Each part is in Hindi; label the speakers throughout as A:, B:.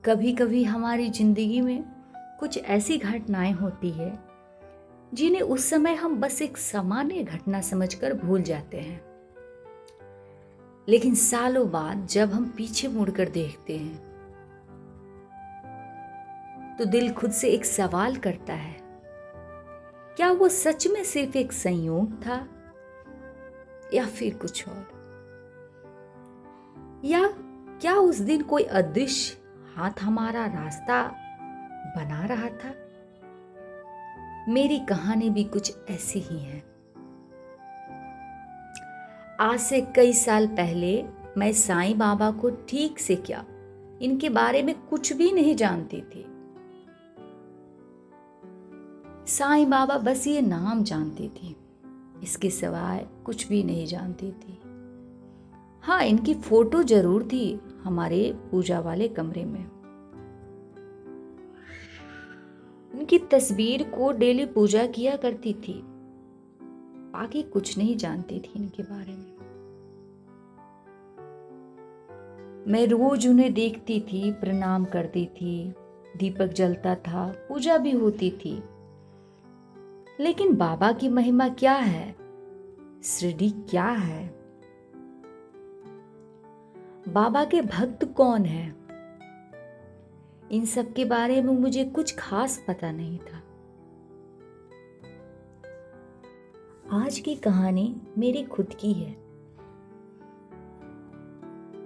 A: कभी कभी हमारी जिंदगी में कुछ ऐसी घटनाएं होती है जिन्हें उस समय हम बस एक सामान्य घटना समझकर भूल जाते हैं। लेकिन सालों बाद जब हम पीछे मुड़कर देखते हैं तो दिल खुद से एक सवाल करता है, क्या वो सच में सिर्फ एक संयोग था या फिर कुछ और? या क्या उस दिन कोई अदृश्य हाथ हमारा रास्ता बना रहा था? मेरी कहानी भी कुछ ऐसी ही है। आज से कई साल पहले मैं साईं बाबा को ठीक से क्या, इनके बारे में कुछ भी नहीं जानती थी। साईं बाबा बस ये नाम जानती थी, इसके सिवाय कुछ भी नहीं जानती थी। हाँ, इनकी फोटो जरूर थी हमारे पूजा वाले कमरे में। इनकी तस्वीर को डेली पूजा किया करती थी, बाकी कुछ नहीं जानती थी इनके बारे में। मैं रोज उन्हें देखती थी, प्रणाम करती थी, दीपक जलता था, पूजा भी होती थी। लेकिन बाबा की महिमा क्या है, शिरडी क्या है, बाबा के भक्त कौन है, इन सब के बारे में मुझे कुछ खास पता नहीं था। आज की कहानी मेरी खुद की है।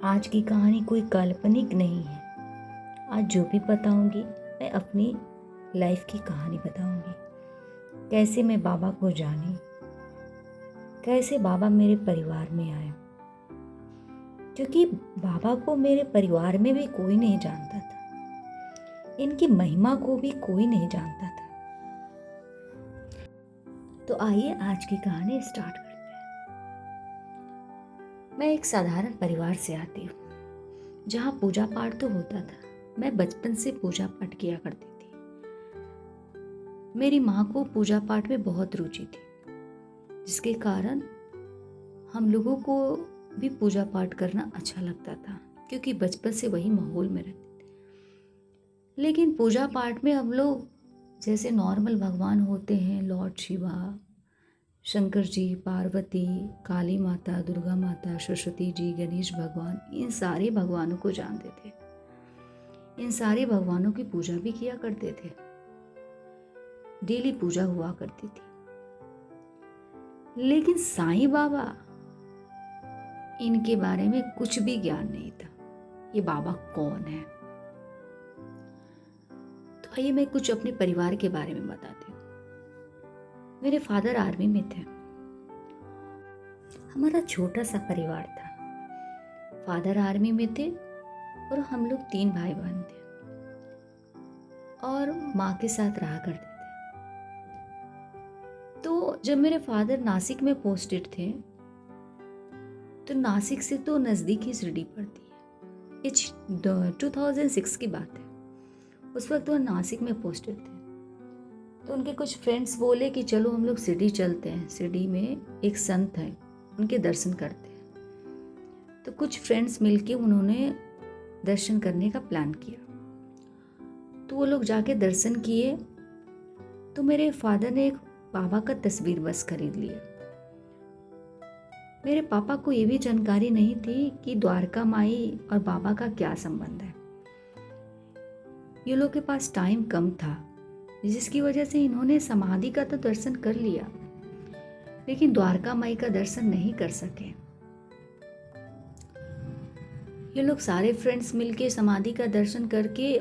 A: आज की कहानी कोई काल्पनिक नहीं है। आज जो भी बताऊंगी मैं अपनी लाइफ की कहानी बताऊंगी। कैसे मैं बाबा को जानी, कैसे बाबा मेरे परिवार में आए, क्योंकि बाबा को मेरे परिवार में भी कोई नहीं जानता था, इनकी महिमा को भी कोई नहीं जानता था। तो आइए आज की कहानी स्टार्ट करते हैं। मैं एक साधारण परिवार से आती हूँ जहाँ पूजा पाठ तो होता था। मैं बचपन से पूजा पाठ किया करती थी। मेरी माँ को पूजा पाठ में बहुत रुचि थी, जिसके कारण हम लोगों को भी पूजा पाठ करना अच्छा लगता था, क्योंकि बचपन से वही माहौल में रहते थे। लेकिन पूजा पाठ में हम लोग जैसे नॉर्मल भगवान होते हैं, लॉर्ड शिवा, शंकर जी, पार्वती, काली माता, दुर्गा माता, सरस्वती जी, गणेश भगवान, इन सारे भगवानों को जानते थे। इन सारे भगवानों की पूजा भी किया करते थे। डेली पूजा हुआ करती थी। लेकिन साईं बाबा, इनके बारे में कुछ भी ज्ञान नहीं था। ये बाबा कौन है? तो आइए मैं कुछ अपने परिवार के बारे में बताती हूँ। मेरे फादर आर्मी में थे। हमारा छोटा सा परिवार था। फादर आर्मी में थे और हम लोग 3 भाई बहन थे और माँ के साथ रहा करते थे। तो जब मेरे फादर नासिक में पोस्टेड थे तो नासिक से तो नज़दीक ही शिरडी पड़ती है। ये 2006 की बात है। उस वक्त वो नासिक में पोस्टेड थे। तो उनके कुछ फ्रेंड्स बोले कि चलो हम लोग शिरडी चलते हैं, शिरडी में एक संत हैं, उनके दर्शन करते हैं। तो कुछ फ्रेंड्स मिलके उन्होंने दर्शन करने का प्लान किया। तो वो लोग जाके दर्शन किए। तो मेरे फादर ने एक बाबा का तस्वीर बस खरीद लिया। मेरे पापा को ये भी जानकारी नहीं थी कि द्वारका माई और बाबा का क्या संबंध है। ये लोग के पास टाइम कम था, जिसकी वजह से इन्होंने समाधि का तो दर्शन कर लिया, लेकिन द्वारका माई का दर्शन नहीं कर सके। ये लोग सारे फ्रेंड्स मिलके समाधि का दर्शन करके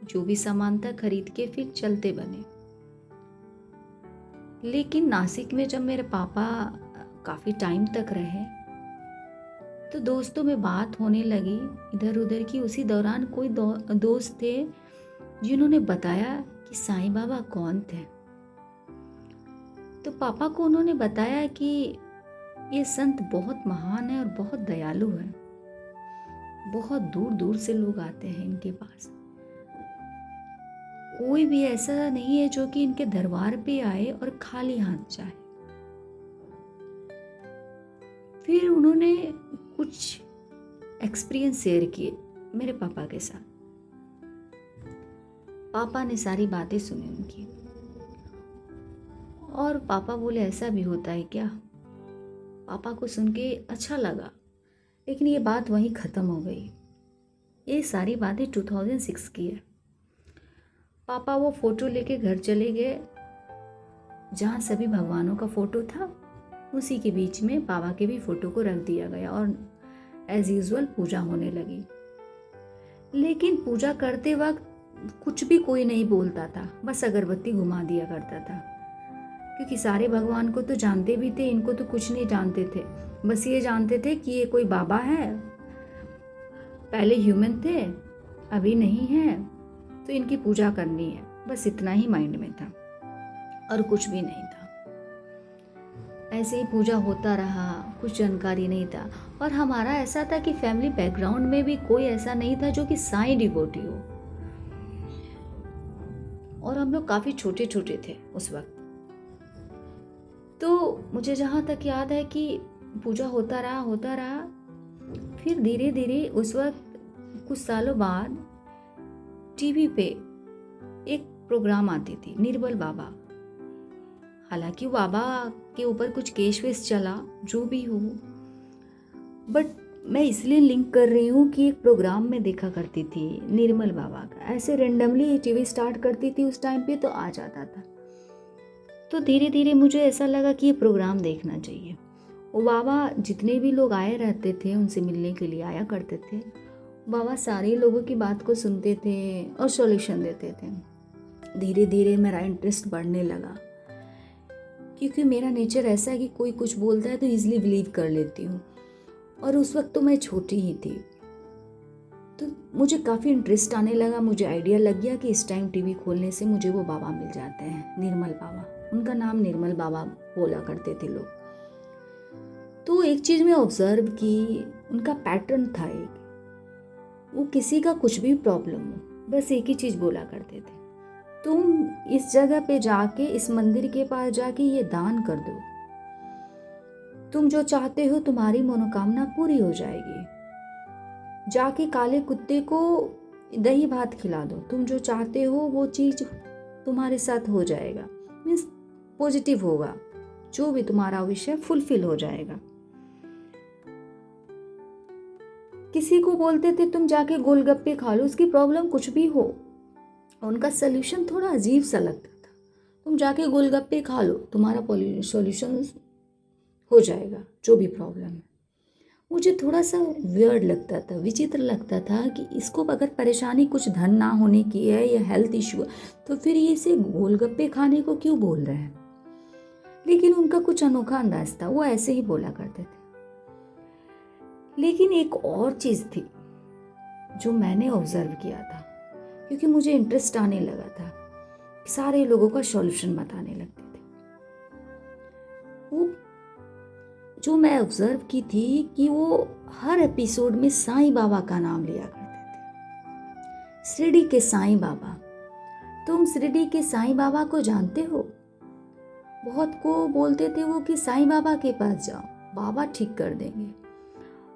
A: जो भी सामान था खरीद के फिर चलते बने। लेकिन नासिक में जब मेरे पापा काफी टाइम तक रहे तो दोस्तों में बात होने लगी इधर उधर की। उसी दौरान कोई दोस्त थे जिन्होंने बताया कि साईं बाबा कौन थे। तो पापा को उन्होंने बताया कि ये संत बहुत महान है और बहुत दयालु है, बहुत दूर दूर से लोग आते हैं इनके पास। कोई भी ऐसा नहीं है जो कि इनके दरबार पे आए और खाली हाथ जाए। फिर उन्होंने कुछ एक्सपीरियंस शेयर किए मेरे पापा के साथ। पापा ने सारी बातें सुनी उनकी, और पापा बोले ऐसा भी होता है क्या। पापा को सुन के अच्छा लगा, लेकिन ये बात वहीं ख़त्म हो गई। ये सारी बातें 2006 की है। पापा वो फ़ोटो लेके घर चले गए, जहाँ सभी भगवानों का फ़ोटो था उसी के बीच में बाबा के भी फ़ोटो को रख दिया गया, और एज़ यूजुअल पूजा होने लगी। लेकिन पूजा करते वक्त कुछ भी कोई नहीं बोलता था, बस अगरबत्ती घुमा दिया करता था, क्योंकि सारे भगवान को तो जानते भी थे, इनको तो कुछ नहीं जानते थे। बस ये जानते थे कि ये कोई बाबा है, पहले ह्यूमन थे अभी नहीं है, तो इनकी पूजा करनी है, बस इतना ही माइंड में था और कुछ भी नहीं था। ऐसे ही पूजा होता रहा, कुछ जानकारी नहीं था। और हमारा ऐसा था कि फैमिली बैकग्राउंड में भी कोई ऐसा नहीं था जो कि साईं डिवोटी हो, और हम लोग काफ़ी छोटे छोटे थे उस वक्त। तो मुझे जहाँ तक याद है कि पूजा होता रहा, फिर धीरे धीरे उस वक्त कुछ सालों बाद टीवी पे एक प्रोग्राम आती थी, निर्बल बाबा। हालांकि बाबा के ऊपर कुछ केस वेस चला, जो भी हो, बट मैं इसलिए लिंक कर रही हूँ कि एक प्रोग्राम में देखा करती थी निर्मल बाबा का। ऐसे रेंडमली टीवी स्टार्ट करती थी उस टाइम पे, तो आ जाता था। तो धीरे धीरे मुझे ऐसा लगा कि ये प्रोग्राम देखना चाहिए। वो बाबा जितने भी लोग आए रहते थे उनसे मिलने के लिए आया करते थे। बाबा सारे लोगों की बात को सुनते थे और सॉल्यूशन देते थे। धीरे धीरे मेरा इंटरेस्ट बढ़ने लगा, क्योंकि मेरा नेचर ऐसा है कि कोई कुछ बोलता है तो ईजिली बिलीव कर लेती हूँ, और उस वक्त तो मैं छोटी ही थी। तो मुझे काफ़ी इंटरेस्ट आने लगा, मुझे आइडिया लग गया कि इस टाइम टीवी खोलने से मुझे वो बाबा मिल जाते हैं, निर्मल बाबा। उनका नाम निर्मल बाबा बोला करते थे लोग। तो एक चीज़ मैं ऑब्जर्व की, उनका पैटर्न था एक, वो किसी का कुछ भी प्रॉब्लम हो बस एक ही चीज़ बोला करते थे, तुम इस जगह पे जाके, इस मंदिर के पास जाके ये दान कर दो, तुम जो चाहते हो तुम्हारी मनोकामना पूरी हो जाएगी। जाके काले कुत्ते को दही भात खिला दो, तुम जो चाहते हो वो चीज़ तुम्हारे साथ हो जाएगा, मीन्स पॉजिटिव होगा, जो भी तुम्हारा विषय फुलफिल हो जाएगा। किसी को बोलते थे तुम जाके गोलगप्पे खा लो, उसकी प्रॉब्लम कुछ भी हो, उनका सोल्यूशन थोड़ा अजीब सा लगता था। तुम जाके गोलगप्पे खा लो, तुम्हारा सॉल्यूशन हो जाएगा, जो भी प्रॉब्लम है। मुझे थोड़ा सा वियर्ड लगता था, विचित्र लगता था कि इसको अगर परेशानी कुछ धन ना होने की है या हेल्थ इशू है, तो फिर ये इसे गोलगप्पे खाने को क्यों बोल रहे हैं। लेकिन उनका कुछ अनोखा अंदाज था, वो ऐसे ही बोला करते थे। लेकिन एक और चीज़ थी जो मैंने ऑब्जर्व किया था, क्योंकि मुझे इंटरेस्ट आने लगा था, सारे लोगों का सॉल्यूशन बताने लगते थे। वो जो मैं ऑब्जर्व की थी कि वो हर एपिसोड में साईं बाबा का नाम लिया करते थे। शिरडी के साईं बाबा, तुम शिरडी के साईं बाबा को जानते हो। बहुत को बोलते थे वो कि साईं बाबा के पास जाओ, बाबा ठीक कर देंगे।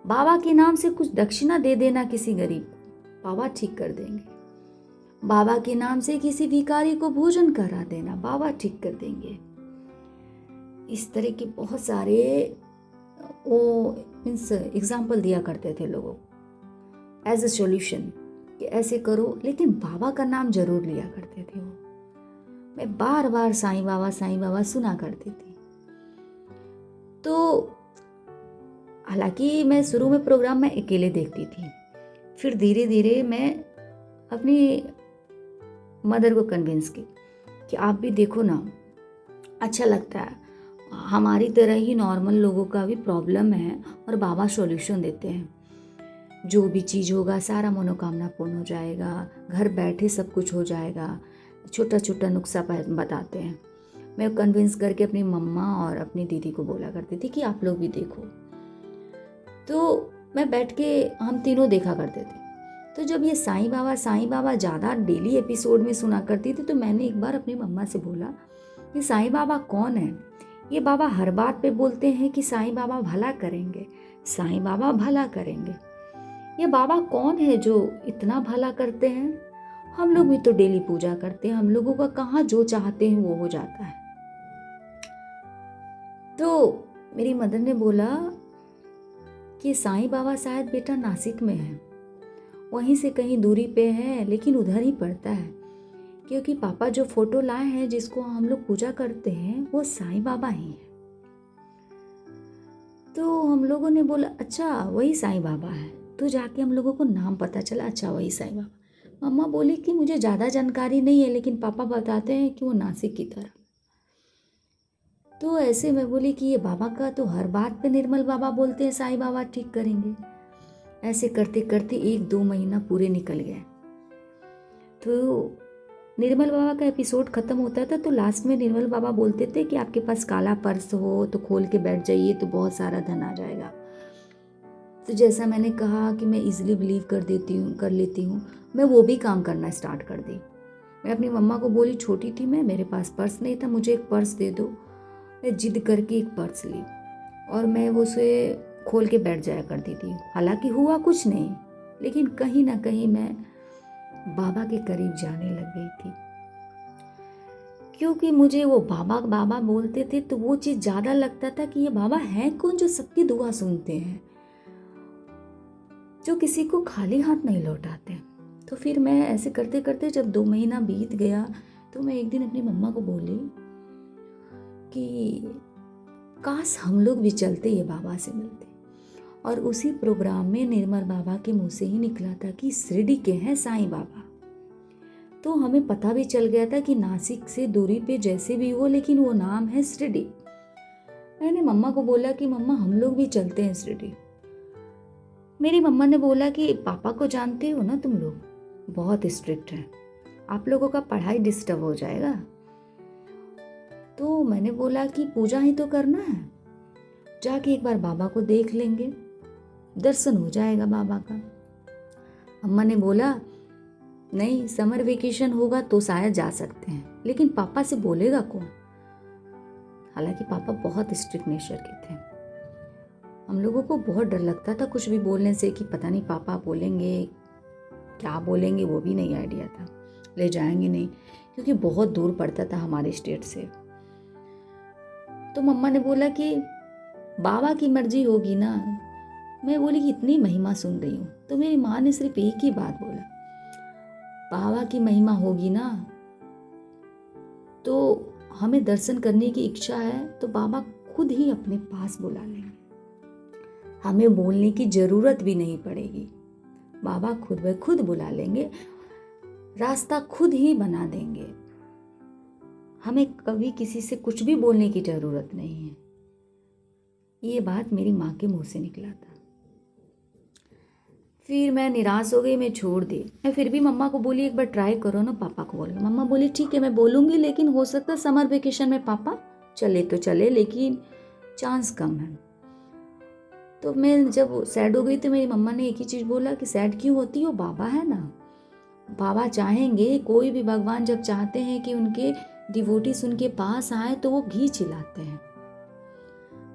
A: बाबा के नाम से कुछ दक्षिणा दे देना किसी गरीब को, बाबा ठीक कर देंगे। बाबा के नाम से किसी भिखारी को भोजन करा देना, बाबा ठीक कर देंगे। इस तरह के बहुत सारे वो मीन्स एग्जाम्पल दिया करते थे लोगों को एज ए सॉल्यूशन कि ऐसे करो, लेकिन बाबा का नाम जरूर लिया करते थे वो। मैं बार बार साईं बाबा सुना करती थी। तो हालांकि मैं शुरू में प्रोग्राम में अकेले देखती थी, फिर धीरे धीरे मैं अपनी मदर को कन्विंस की कि आप भी देखो ना, अच्छा लगता है, हमारी तरह ही नॉर्मल लोगों का भी प्रॉब्लम है और बाबा सॉल्यूशन देते हैं। जो भी चीज़ होगा सारा मनोकामना पूर्ण हो जाएगा, घर बैठे सब कुछ हो जाएगा, छोटा छोटा नुस्खा बताते हैं। मैं कन्विंस करके अपनी मम्मा और अपनी दीदी को बोला करती थी कि आप लोग भी देखो। तो मैं बैठ के हम तीनों देखा करते थे। तो जब ये साईं बाबा ज़्यादा डेली एपिसोड में सुना करती थी, तो मैंने एक बार अपनी मम्मा से बोला कि साईं बाबा कौन है। ये बाबा हर बात पे बोलते हैं कि साईं बाबा भला करेंगे, साईं बाबा भला करेंगे। ये बाबा कौन है जो इतना भला करते हैं हम लोग भी तो डेली पूजा करते हैं, हम लोगों का कहाँ जो चाहते हैं वो हो जाता है। तो मेरी मदर ने बोला कि साईं बाबा शायद बेटा नासिक में है, वहीं से कहीं दूरी पे है, लेकिन उधर ही पड़ता है, क्योंकि पापा जो फोटो लाए हैं जिसको हम लोग पूजा करते हैं वो साईं बाबा ही है। तो हम लोगों ने बोला अच्छा वही साईं बाबा है। तो जाके हम लोगों को नाम पता चला, अच्छा वही साईं बाबा। मम्मा बोली कि मुझे ज़्यादा जानकारी नहीं है, लेकिन पापा बताते हैं कि वो नासिक की तरफ। तो ऐसे मैं बोली कि ये बाबा का तो हर बात पे निर्मल बाबा बोलते हैं साईं बाबा ठीक करेंगे। ऐसे करते करते 1-2 महीना पूरे निकल गए। तो निर्मल बाबा का एपिसोड ख़त्म होता था तो लास्ट में निर्मल बाबा बोलते थे कि आपके पास काला पर्स हो तो खोल के बैठ जाइए तो बहुत सारा धन आ जाएगा। तो जैसा मैंने कहा कि मैं इजीली बिलीव कर लेती हूँ, मैं वो भी काम करना स्टार्ट कर दी। मैं अपनी मम्मा को बोली, छोटी थी मैं, मेरे पास पर्स नहीं था, मुझे एक पर्स दे दो। मैं जिद करके एक पर्स ली और मैं उसे खोल के बैठ जाया करती थी। हालांकि हुआ कुछ नहीं, लेकिन कहीं ना कहीं मैं बाबा के करीब जाने लग गई थी, क्योंकि मुझे वो बाबा बाबा बोलते थे तो वो चीज़ ज़्यादा लगता था कि ये बाबा हैं कौन जो सबकी दुआ सुनते हैं, जो किसी को खाली हाथ नहीं लौटाते। तो फिर मैं ऐसे करते करते जब 2 महीना बीत गया तो मैं एक दिन अपनी मम्मा को बोली कि काश हम लोग भी चलते ये बाबा से मिलते। और उसी प्रोग्राम में निर्मल बाबा के मुंह से ही निकला था कि शिरडी के हैं साईं बाबा। तो हमें पता भी चल गया था कि नासिक से दूरी पे जैसे भी हो, लेकिन वो नाम है शिरडी। मैंने मम्मा को बोला कि मम्मा हम लोग भी चलते हैं शिरडी। मेरी मम्मा ने बोला कि पापा को जानते हो ना तुम लोग, बहुत स्ट्रिक्ट है, आप लोगों का पढ़ाई डिस्टर्ब हो जाएगा। तो मैंने बोला कि पूजा ही तो करना है, जाके एक बार बाबा को देख लेंगे, दर्शन हो जाएगा बाबा का। अम्मा ने बोला नहीं, समर वेकेशन होगा तो शायद जा सकते हैं, लेकिन पापा से बोलेगा कौन। हालांकि पापा बहुत स्ट्रिक्ट नेचर के थे, हम लोगों को बहुत डर लगता था कुछ भी बोलने से कि पता नहीं पापा बोलेंगे, क्या बोलेंगे वो भी नहीं आइडिया था, ले जाएंगे नहीं, क्योंकि बहुत दूर पड़ता था हमारे स्टेट से। तो मम्मा ने बोला कि बाबा की मर्जी होगी ना। मैं बोली कि इतनी महिमा सुन रही हूँ। तो मेरी माँ ने सिर्फ एक ही बात बोला, बाबा की महिमा होगी ना तो हमें दर्शन करने की इच्छा है तो बाबा खुद ही अपने पास बुला लेंगे, हमें बोलने की जरूरत भी नहीं पड़ेगी, बाबा खुद ब खुद बुला लेंगे, रास्ता खुद ही बना देंगे, हमें कभी किसी से कुछ भी बोलने की जरूरत नहीं है। ये बात मेरी माँ के मुंह से निकला था। फिर मैं निराश हो गई, मैं छोड़ दी। मैं फिर भी मम्मा को बोली एक बार ट्राई करो ना, पापा को बोल। मम्मा बोली ठीक है मैं बोलूँगी, लेकिन हो सकता है समर वेकेशन में पापा चले तो चले, लेकिन चांस कम है। तो मैं जब सैड हो गई तो मेरी मम्मा ने एक ही चीज़ बोला कि सैड क्यों होती हो, बाबा है ना, बाबा चाहेंगे, कोई भी भगवान जब चाहते हैं कि उनके डिवोटीज उनके पास आए तो वो घी चिल्लाते हैं।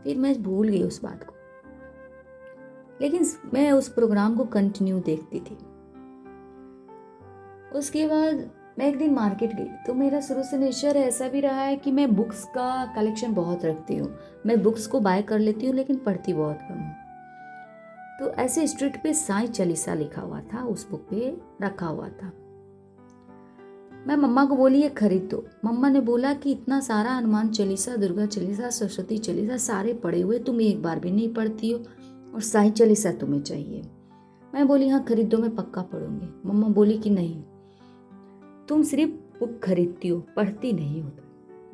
A: फिर मैं भूल गई उस बात को, लेकिन मैं उस प्रोग्राम को कंटिन्यू देखती थी। उसके बाद मैं एक दिन मार्केट गई तो मेरा शुरू से नेचर ऐसा भी रहा है कि मैं बुक्स का कलेक्शन बहुत रखती हूँ, मैं बुक्स को बाय कर लेती हूँ लेकिन पढ़ती बहुत कम हूँ। तो ऐसे स्ट्रीट पे साईं चालीसा लिखा हुआ था, उस बुक पे रखा हुआ था। मैं मम्मा को बोली ये खरीद दो। मम्मा ने बोला कि इतना सारा हनुमान चालीसा, दुर्गा चालीसा, सरस्वती चालीसा सारे पढ़े हुए, तुम एक बार भी नहीं पढ़ती हो और साईं चालीसा तुम्हें चाहिए। मैं बोली हाँ खरीद दो, मैं पक्का पढ़ूंगी। मम्मा बोली कि नहीं, तुम सिर्फ बुक खरीदती हो, पढ़ती नहीं हो,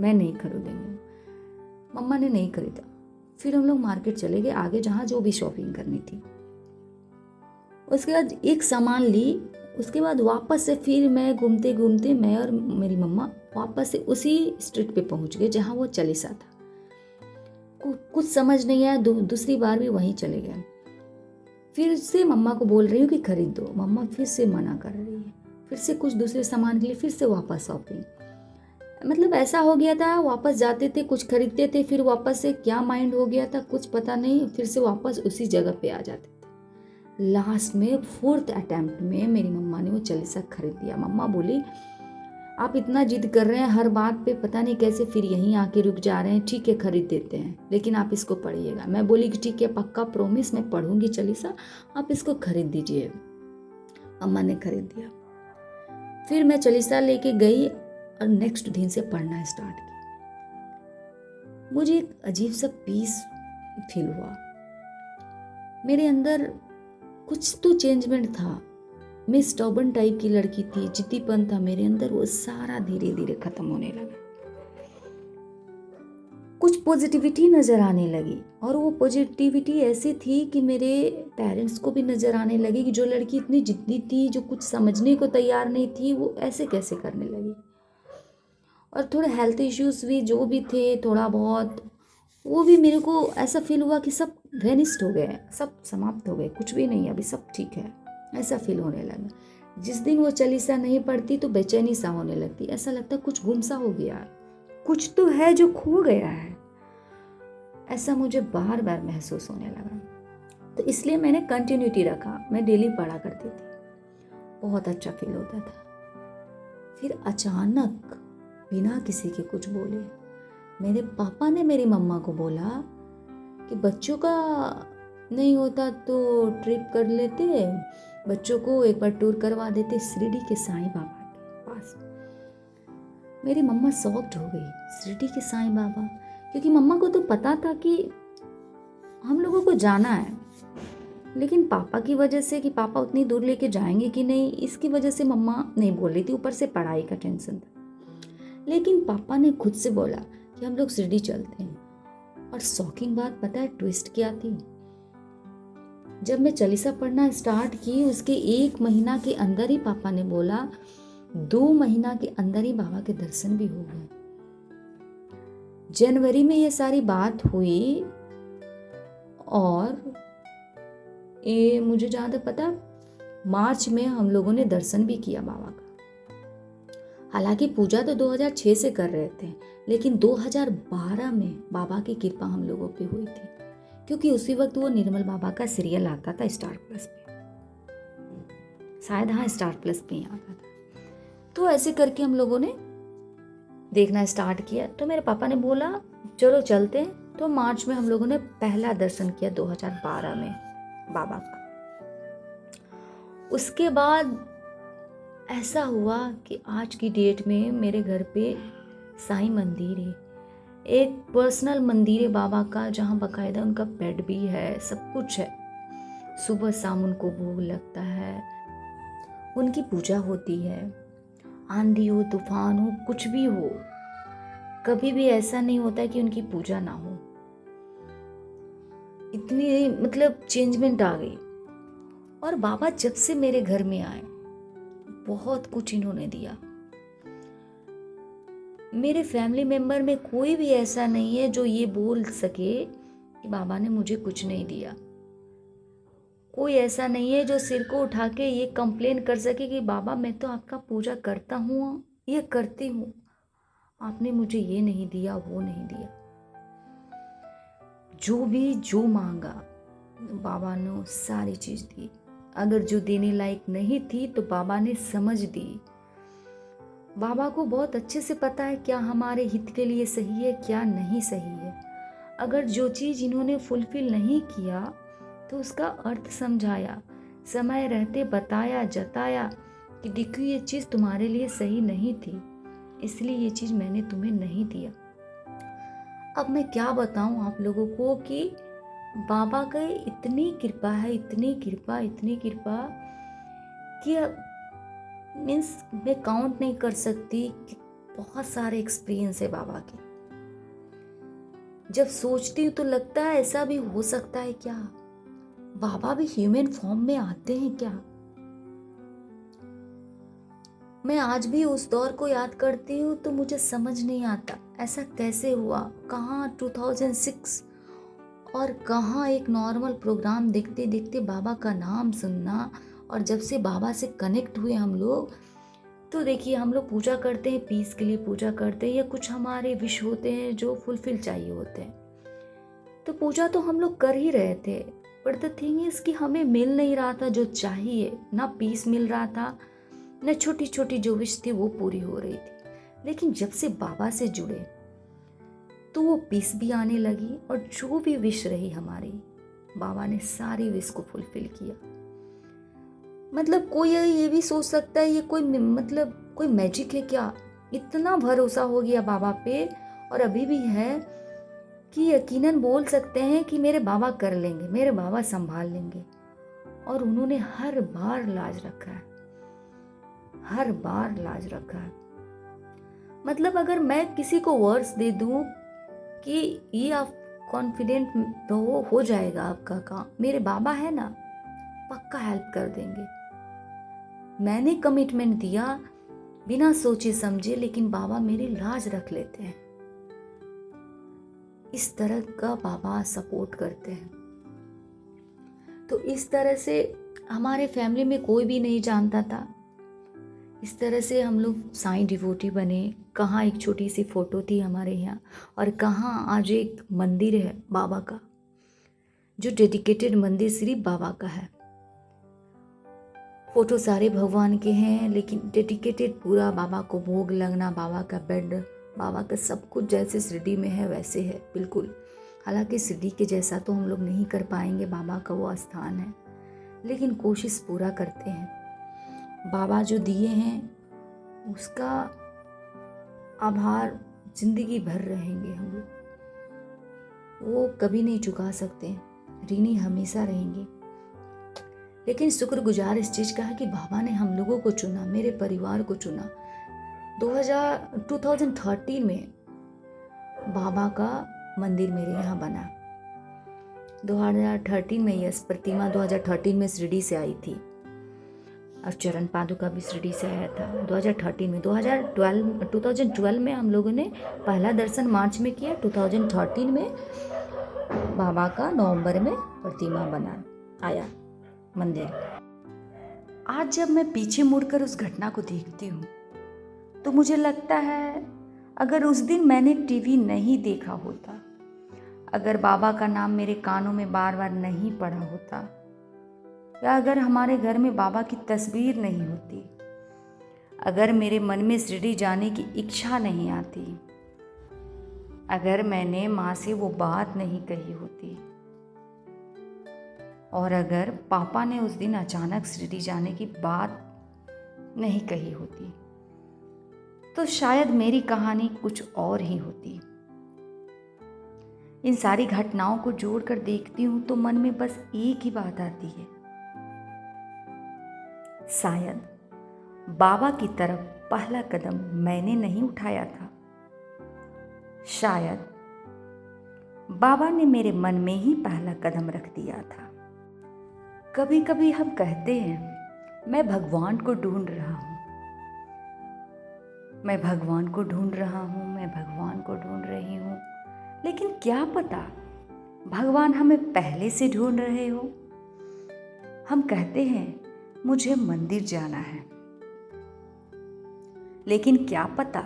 A: मैं नहीं खरीदूंगी। मम्मा ने नहीं खरीदा। फिर हम लोग मार्केट चले गए आगे, जहाँ जो भी शॉपिंग करनी थी। उसके बाद एक सामान ली, उसके बाद वापस से फिर मैं घूमते घूमते मैं और मेरी मम्मा वापस से उसी स्ट्रीट पे पहुंच गए जहाँ वो चालीसा था। कुछ समझ नहीं आया, दूसरी बार भी वहीं चले गए। फिर से मम्मा को बोल रही हूँ कि खरीद दो, मम्मा फिर से मना कर रही है। फिर से कुछ दूसरे सामान के लिए फिर से वापस शॉपिंग। मतलब ऐसा हो गया था, वापस जाते थे कुछ खरीदते थे, फिर वापस से क्या माइंड हो गया था कुछ पता नहीं, फिर से वापस उसी जगह पे आ जाते थे। लास्ट में 4th अटेम्प्ट में मेरी मम्मा ने वो चालीसा खरीद दिया। मम्मा बोली आप इतना जिद कर रहे हैं हर बात पे, पता नहीं कैसे फिर यहीं आके रुक जा रहे हैं, ठीक है खरीद देते हैं लेकिन आप इसको पढ़िएगा। मैं बोली कि ठीक है पक्का प्रॉमिस, मैं पढ़ूंगी चालीसा, आप इसको खरीद दीजिए। अम्मा ने खरीद दिया। फिर मैं चालीसा लेके गई और नेक्स्ट दिन से पढ़ना स्टार्ट किया। मुझे एक अजीब सा पीस फील हुआ, मेरे अंदर कुछ तो चेंजमेंट था। मैं स्टॉबन टाइप की लड़की थी, जिद्दीपन था मेरे अंदर, वो सारा धीरे धीरे खत्म होने लगा। कुछ पॉजिटिविटी नज़र आने लगी और वो पॉजिटिविटी ऐसी थी कि मेरे पेरेंट्स को भी नज़र आने लगी कि जो लड़की इतनी जिद्दी थी, जो कुछ समझने को तैयार नहीं थी, वो ऐसे कैसे करने लगी। और थोड़े हेल्थ इश्यूज भी जो भी थे थोड़ा बहुत, वो भी मेरे को ऐसा फील हुआ कि सब वेनिस्ट हो गए, सब समाप्त हो गए, कुछ भी नहीं, अभी सब ठीक है, ऐसा फील होने लगा। जिस दिन वो चालीसा नहीं पढ़ती तो बेचैनी सा होने लगती, ऐसा लगता कुछ गुम सा हो गया, कुछ तो है जो खो गया है, ऐसा मुझे बार बार महसूस होने लगा। तो इसलिए मैंने कंटिन्यूटी रखा, मैं डेली पढ़ा करती थी, बहुत अच्छा फील होता था। फिर अचानक बिना किसी के कुछ बोले मेरे पापा ने मेरी मम्मा को बोला कि बच्चों का नहीं होता तो ट्रिप कर लेते, बच्चों को एक बार टूर करवा देते शिरडी के साईं बाबा के पास। मेरी मम्मा शॉक्ड हो गई, शिरडी के साईं बाबा, क्योंकि मम्मा को तो पता था कि हम लोगों को जाना है, लेकिन पापा की वजह से कि पापा उतनी दूर लेके जाएंगे कि नहीं, इसकी वजह से मम्मा नहीं बोल रही थी, ऊपर से पढ़ाई का टेंशन था। लेकिन पापा ने खुद से बोला कि हम लोग शिरडी चलते हैं। और शॉकिंग बात पता है ट्विस्ट क्या थी, जब मैं चालीसा पढ़ना स्टार्ट की उसके 1 महीना के अंदर ही पापा ने बोला 2 महीना के अंदर ही बाबा के दर्शन भी हो गए। जनवरी में ये सारी बात हुई और ये मुझे जहाँ तक पता मार्च में हम लोगों ने दर्शन भी किया बाबा का। हालांकि पूजा तो 2006 से कर रहे थे, लेकिन 2012 में बाबा की कृपा हम लोगों पे हुई थी, क्योंकि उसी वक्त वो निर्मल बाबा का सीरियल आता था स्टार प्लस पे, शायद हाँ स्टार प्लस पे ही आता था। तो ऐसे करके हम लोगों ने देखना स्टार्ट किया। तो मेरे पापा ने बोला चलो चलते हैं, तो मार्च में हम लोगों ने पहला दर्शन किया 2012 में बाबा का। उसके बाद ऐसा हुआ कि आज की डेट में मेरे घर पे साईं मंदिर है, एक पर्सनल मंदिर है बाबा का, जहाँ बाकायदा उनका बेड भी है, सब कुछ है। सुबह शाम उनको भोग लगता है, उनकी पूजा होती है, आंधी हो तूफान हो कुछ भी हो, कभी भी ऐसा नहीं होता है कि उनकी पूजा ना हो। इतनी मतलब चेंजमेंट आ गई। और बाबा जब से मेरे घर में आए बहुत कुछ इन्होंने दिया। मेरे फैमिली मेंबर में कोई भी ऐसा नहीं है जो ये बोल सके कि बाबा ने मुझे कुछ नहीं दिया। कोई ऐसा नहीं है जो सिर को उठा के ये कंप्लेन कर सके कि बाबा मैं तो आपका पूजा करता हूँ, ये करती हूँ, आपने मुझे ये नहीं दिया, वो नहीं दिया। जो भी जो मांगा बाबा ने सारी चीज दी। अगर जो देने लायक नहीं थी तो बाबा ने समझ दी। बाबा को बहुत अच्छे से पता है क्या हमारे हित के लिए सही है, क्या नहीं सही है। अगर जो चीज़ इन्होंने फुलफिल नहीं किया तो उसका अर्थ समझाया, समय रहते बताया, जताया कि देखो ये चीज़ तुम्हारे लिए सही नहीं थी, इसलिए ये चीज़ मैंने तुम्हें नहीं दिया। अब मैं क्या बताऊं आप लोगों को कि बाबा की इतनी कृपा है, इतनी कृपा, इतनी कृपा कि मीन्स मैं काउंट नहीं कर सकती कि बहुत सारे एक्सपीरियंस है बाबा के। जब सोचती हूँ तो लगता है ऐसा भी हो सकता है क्या, बाबा भी ह्यूमन फॉर्म में आते हैं क्या। मैं आज भी उस दौर को याद करती हूँ तो मुझे समझ नहीं आता ऐसा कैसे हुआ, कहाँ 2006 और कहाँ एक नॉर्मल प्रोग्राम देखते देखते बाबा का नाम सुनना। और जब से बाबा से कनेक्ट हुए हम लोग, तो देखिए हम लोग पूजा करते हैं, पीस के लिए पूजा करते हैं या कुछ हमारे विश होते हैं जो फुलफिल चाहिए होते हैं, तो पूजा तो हम लोग कर ही रहे थे। बट द थिंग इज कि हमें मिल नहीं रहा था जो चाहिए, ना पीस मिल रहा था, न छोटी छोटी जो विश थी वो पूरी हो रही थी। लेकिन जब से बाबा से जुड़े तो वो पीस भी आने लगी, और जो भी विश रही हमारी, बाबा ने सारी विश को फुलफिल किया। मतलब कोई ये भी सोच सकता है ये कोई मैजिक है क्या, इतना भरोसा हो गया बाबा पे, और अभी भी है कि यकीनन बोल सकते हैं कि मेरे बाबा कर लेंगे, मेरे बाबा संभाल लेंगे। और उन्होंने हर बार लाज रखा है, हर बार लाज रखा है। मतलब अगर मैं किसी को वर्ड्स दे दूं कि ये आप कॉन्फिडेंट रहो, हो जाएगा आपका काम, मेरे बाबा है ना, पक्का हेल्प कर देंगे। मैंने कमिटमेंट दिया बिना सोचे समझे, लेकिन बाबा मेरी लाज रख लेते हैं। इस तरह का बाबा सपोर्ट करते हैं। तो इस तरह से हमारे फैमिली में कोई भी नहीं जानता था। इस तरह से हम लोग साईं डिवोटी बने। कहाँ एक छोटी सी फोटो थी हमारे यहाँ, और कहाँ आज एक मंदिर है बाबा का, जो डेडिकेटेड मंदिर सिर्फ बाबा का है। फोटो सारे भगवान के हैं, लेकिन डेडिकेटेड पूरा बाबा को भोग लगना, बाबा का बेड, बाबा का सब कुछ जैसे शिरडी में है वैसे है बिल्कुल। हालांकि शिरडी के जैसा तो हम लोग नहीं कर पाएंगे, बाबा का वो स्थान है, लेकिन कोशिश पूरा करते हैं। बाबा जो दिए हैं उसका आभार जिंदगी भर रहेंगे हम लोग, वो कभी नहीं चुका सकते, ऋणी हमेशा रहेंगे। लेकिन शुक्रगुजार इस चीज़ का है कि बाबा ने हम लोगों को चुना, मेरे परिवार को चुना। 2013 में बाबा का मंदिर मेरे यहाँ बना। 2013 में यस, प्रतिमा 2013 में शिरडी से आई थी, और चरण पादुका भी शिरडी से आया था 2013 में। 2012 में हम लोगों ने पहला दर्शन मार्च में किया। 2013 में बाबा का नवंबर में प्रतिमा बना आया मंदिर। आज जब मैं पीछे मुड़कर उस घटना को देखती हूँ तो मुझे लगता है अगर उस दिन मैंने टीवी नहीं देखा होता, अगर बाबा का नाम मेरे कानों में बार बार नहीं पड़ा होता, या अगर हमारे घर में बाबा की तस्वीर नहीं होती, अगर मेरे मन में शिरडी जाने की इच्छा नहीं आती, अगर मैंने माँ से वो बात नहीं कही होती, और अगर पापा ने उस दिन अचानक शिरडी जाने की बात नहीं कही होती, तो शायद मेरी कहानी कुछ और ही होती। इन सारी घटनाओं को जोड़कर देखती हूँ तो मन में बस एक ही बात आती है, शायद बाबा की तरफ पहला कदम मैंने नहीं उठाया था, शायद बाबा ने मेरे मन में ही पहला कदम रख दिया था। कभी कभी हम कहते हैं मैं भगवान को ढूंढ रहा हूँ, मैं भगवान को ढूंढ रहा हूँ, मैं भगवान को ढूंढ रही हूँ, लेकिन क्या पता भगवान हमें पहले से ढूंढ रहे हो। हम कहते हैं मुझे मंदिर जाना है, लेकिन क्या पता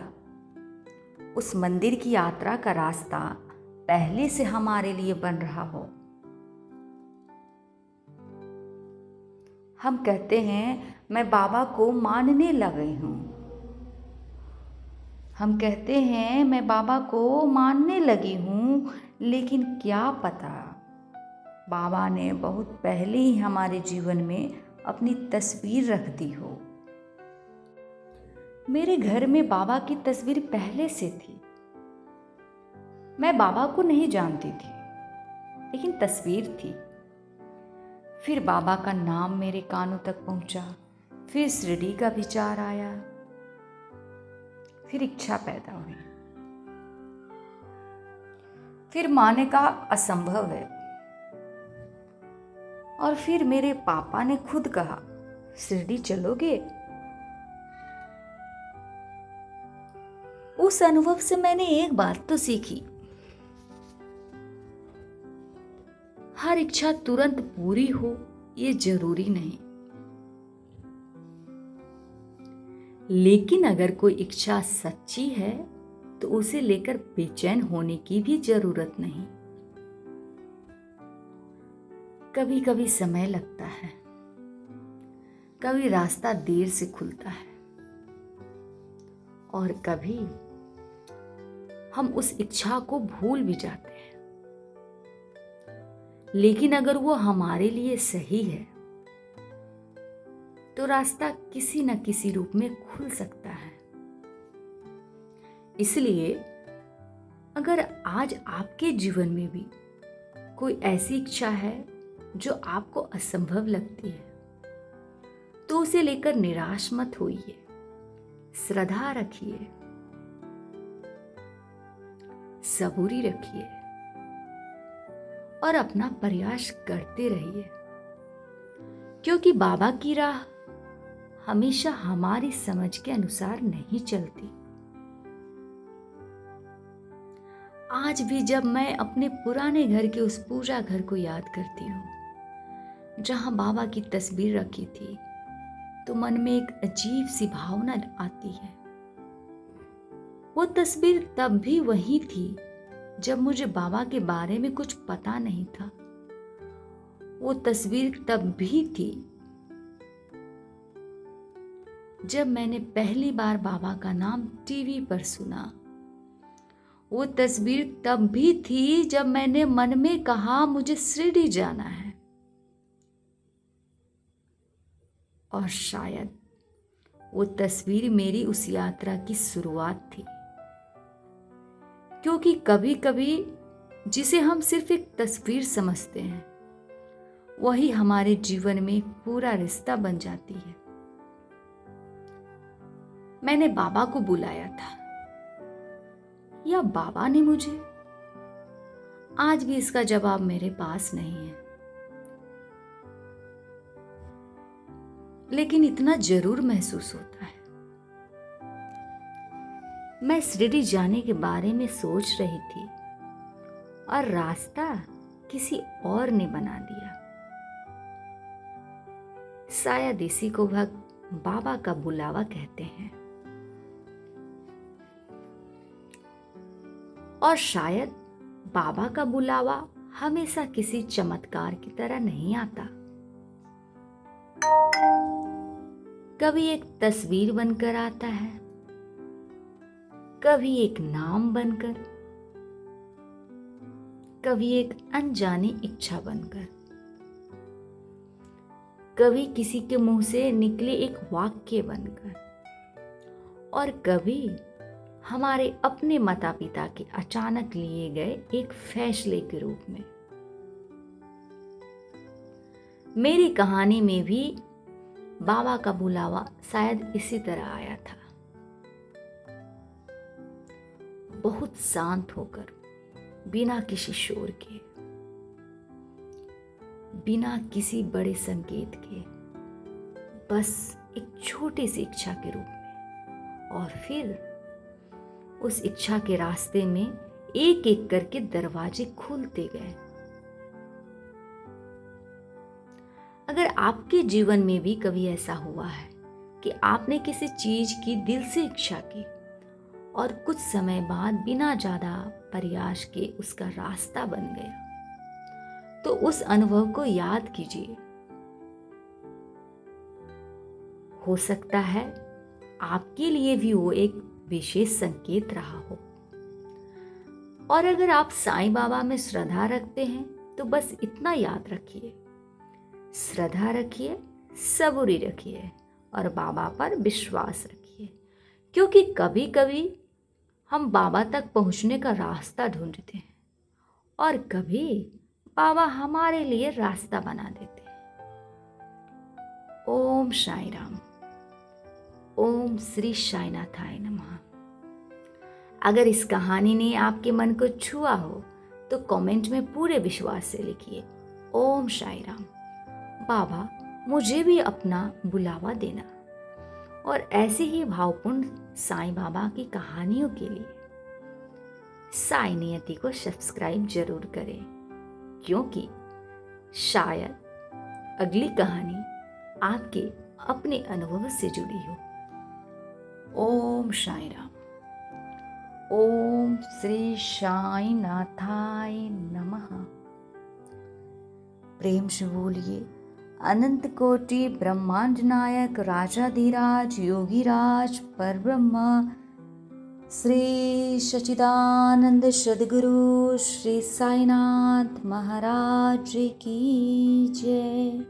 A: उस मंदिर की यात्रा का रास्ता पहले से हमारे लिए बन रहा हो। हम कहते हैं मैं बाबा को मानने लगी हूँ, हम कहते हैं मैं बाबा को मानने लगी हूँ, लेकिन क्या पता बाबा ने बहुत पहले ही हमारे जीवन में अपनी तस्वीर रख दी हो। मेरे घर में बाबा की तस्वीर पहले से थी। मैं बाबा को नहीं जानती थी, लेकिन तस्वीर थी। फिर बाबा का नाम मेरे कानों तक पहुंचा, फिर शिरडी का विचार आया, फिर इच्छा पैदा हुई, फिर माने का असंभव है, और फिर मेरे पापा ने खुद कहा शिरडी चलोगे। उस अनुभव से मैंने एक बात तो सीखी, हर इच्छा तुरंत पूरी हो ये जरूरी नहीं, लेकिन अगर कोई इच्छा सच्ची है तो उसे लेकर बेचैन होने की भी जरूरत नहीं। कभी कभी समय लगता है, कभी रास्ता देर से खुलता है, और कभी हम उस इच्छा को भूल भी जाते हैं। लेकिन अगर वो हमारे लिए सही है तो रास्ता किसी न किसी रूप में खुल सकता है। इसलिए अगर आज आपके जीवन में भी कोई ऐसी इच्छा है जो आपको असंभव लगती है, तो उसे लेकर निराश मत होइए, श्रद्धा रखिए, सबूरी रखिए और अपना प्रयास करते रहिए, क्योंकि बाबा की राह हमेशा हमारी समझ के अनुसार नहीं चलती। आज भी जब मैं अपने पुराने घर के उस पूजा घर को याद करती हूँ जहां बाबा की तस्वीर रखी थी, तो मन में एक अजीब सी भावना आती है। वो तस्वीर तब भी वही थी जब मुझे बाबा के बारे में कुछ पता नहीं था। वो तस्वीर तब भी थी जब मैंने पहली बार बाबा का नाम टीवी पर सुना। वो तस्वीर तब भी थी जब मैंने मन में कहा मुझे शिरडी जाना है। और शायद वो तस्वीर मेरी उस यात्रा की शुरुआत थी, क्योंकि कभी कभी जिसे हम सिर्फ एक तस्वीर समझते हैं, वही हमारे जीवन में पूरा रिश्ता बन जाती है। मैंने बाबा को बुलाया था या बाबा ने मुझे? आज भी इसका जवाब मेरे पास नहीं है, लेकिन इतना जरूर महसूस होता है। मैं शिरडी जाने के बारे में सोच रही थी और रास्ता किसी और ने बना दिया। शायद इसी को बाबा का बुलावा कहते हैं। और शायद बाबा का बुलावा हमेशा किसी चमत्कार की तरह नहीं आता। कभी एक तस्वीर बनकर आता है, कभी एक नाम बनकर, कभी एक अनजानी इच्छा बनकर, कभी किसी के मुंह से निकले एक वाक्य बनकर, और कभी हमारे अपने माता पिता के अचानक लिए गए एक फैसले के रूप में। मेरी कहानी में भी बाबा का बुलावा शायद इसी तरह आया था। बहुत शांत होकर, बिना किसी शोर के, बिना किसी बड़े संकेत के, बस एक छोटी सी इच्छा के रूप में। और फिर उस इच्छा के रास्ते में एक एक करके दरवाजे खुलते गए। अगर आपके जीवन में भी कभी ऐसा हुआ है कि आपने किसी चीज की दिल से इच्छा की और कुछ समय बाद बिना ज्यादा प्रयास के उसका रास्ता बन गया, तो उस अनुभव को याद कीजिए। हो सकता है आपके लिए भी वो एक विशेष संकेत रहा हो। और अगर आप साईं बाबा में श्रद्धा रखते हैं तो बस इतना याद रखिए, श्रद्धा रखिए, सबूरी रखिए और बाबा पर विश्वास रखिए, क्योंकि कभी कभी हम बाबा तक पहुंचने का रास्ता ढूंढते हैं और कभी बाबा हमारे लिए रास्ता बना देते हैं। ओम साई राम। ओम श्री साईनाथाय नमः। अगर इस कहानी ने आपके मन को छुआ हो तो कमेंट में पूरे विश्वास से लिखिए, ओम साई राम। बाबा मुझे भी अपना बुलावा देना। और ऐसे ही भावपूर्ण साईं बाबा की कहानियों के लिए साई नियति को सब्सक्राइब जरूर करें, क्योंकि शायद अगली कहानी आपके अपने अनुभव से जुड़ी हो। ओम साई राम। ओम श्री साईनाथाय नमः। प्रेम से बोलिए अनंत कोटि ब्रह्मांड नायक राजाधिराज योगीराज परब्रह्म श्री सच्चिदानंद सद्गुरु श्री साईनाथ महाराज की जय।